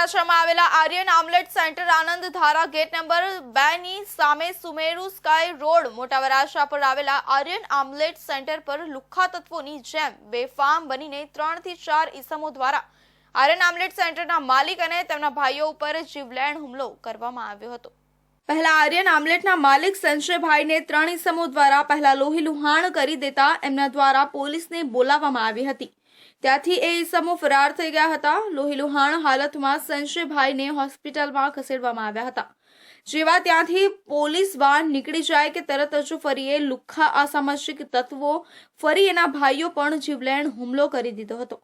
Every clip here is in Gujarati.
વરાછામાં આવેલા આર્યન આમલેટ સેન્ટર આનંદ ધારા ગેટ નંબર 2 ની સામે સુમેરુ સ્કાય રોડ મોટા વરાછા પર આવેલા આર્યન આમલેટ સેન્ટર પર લુખ્ખા તત્વોની જેમ બેફામ બનીને 3 થી 4 ઈસમો દ્વારા આર્યન આમલેટ સેન્ટરના માલિક અને તેમના ભાઈઓ ઉપર જીવલેણ હુમલો કરવામાં આવ્યો હતો। પહેલા આર્યન આમલેટના માલિક સંજયભાઈને 3 ઈસમો દ્વારા પહેલા લોહી લુહાણ કરી દેતા એમના દ્વારા પોલીસને બોલાવવામાં આવી હતી। ત્યાંથી એ ઈસમો ફરાર થઈ ગયા હતા। લોહી લુહાણ હાલતમાં સંજયભાઈને હોસ્પિટલમાં ખસેડવામાં આવ્યા હતા। જેવા ત્યાંથી પોલીસ વાન નીકળી જાય કે તરત જ ફરી એ લુખ્ખા અસામાજિક તત્વો ફરી એના ભાઈઓ પણ જીવલેણ હુમલો કરી દીધો હતો।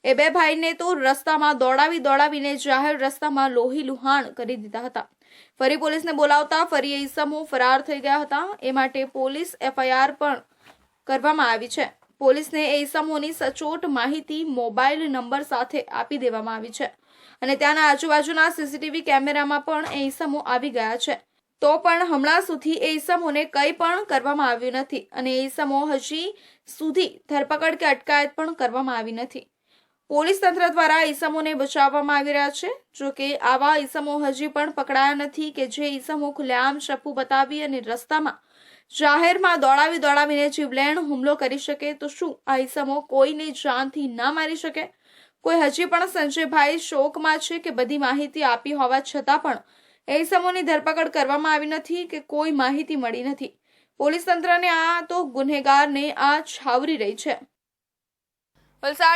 એ બે ભાઈને તો રસ્તામાં દોડાવીને જાહેર રસ્તામાં લોહી લુહાણ કરી દીધા હતા। ફરી પોલીસને બોલાવતા ફરી એ ઈસમો ફરાર થઈ ગયા હતા। એ માટે પોલીસ FIR પણ કરવામાં આવી છે। પોલીસને એ ઈસમોની સચોટ માહિતી મોબાઈલ નંબર સાથે આપી દેવામાં આવી છે અને ત્યાંના આજુબાજુના CCTV કેમેરામાં પણ એ ઈસમો આવી ગયા છે। તો પણ હમણાં સુધી એ ઈસમોને કંઈ પણ કરવામાં આવ્યું નથી અને એ ઈસમો હજી સુધી ધરપકડ કે અટકાયત પણ કરવામાં આવી નથી। પોલીસ તંત્ર દ્વારા ઈસમોને બચાવવામાં આવી રહ્યા છે। જો કે આવા ઈસમો હજી પણ પકડાયા નથી કે જે ઈસમો ખુલ્લેઆમ શપ્પુ બતાવી અને રસ્તામાં જાહેરમાં દોડાવીને જીવલેણ હુમલો કરી શકે તો શું આ ઈસમો કોઈને જાનથી ના મારી શકે? કોઈ હજી પણ સંજયભાઈ શોકમાં છે કે બધી માહિતી આપી હોવા છતાં પણ એ ઈસમોની ધરપકડ કરવામાં આવી નથી કે કોઈ માહિતી મળી નથી। પોલીસ તંત્રને આ તો ગુનેગારને આ છાવરી રહી છે।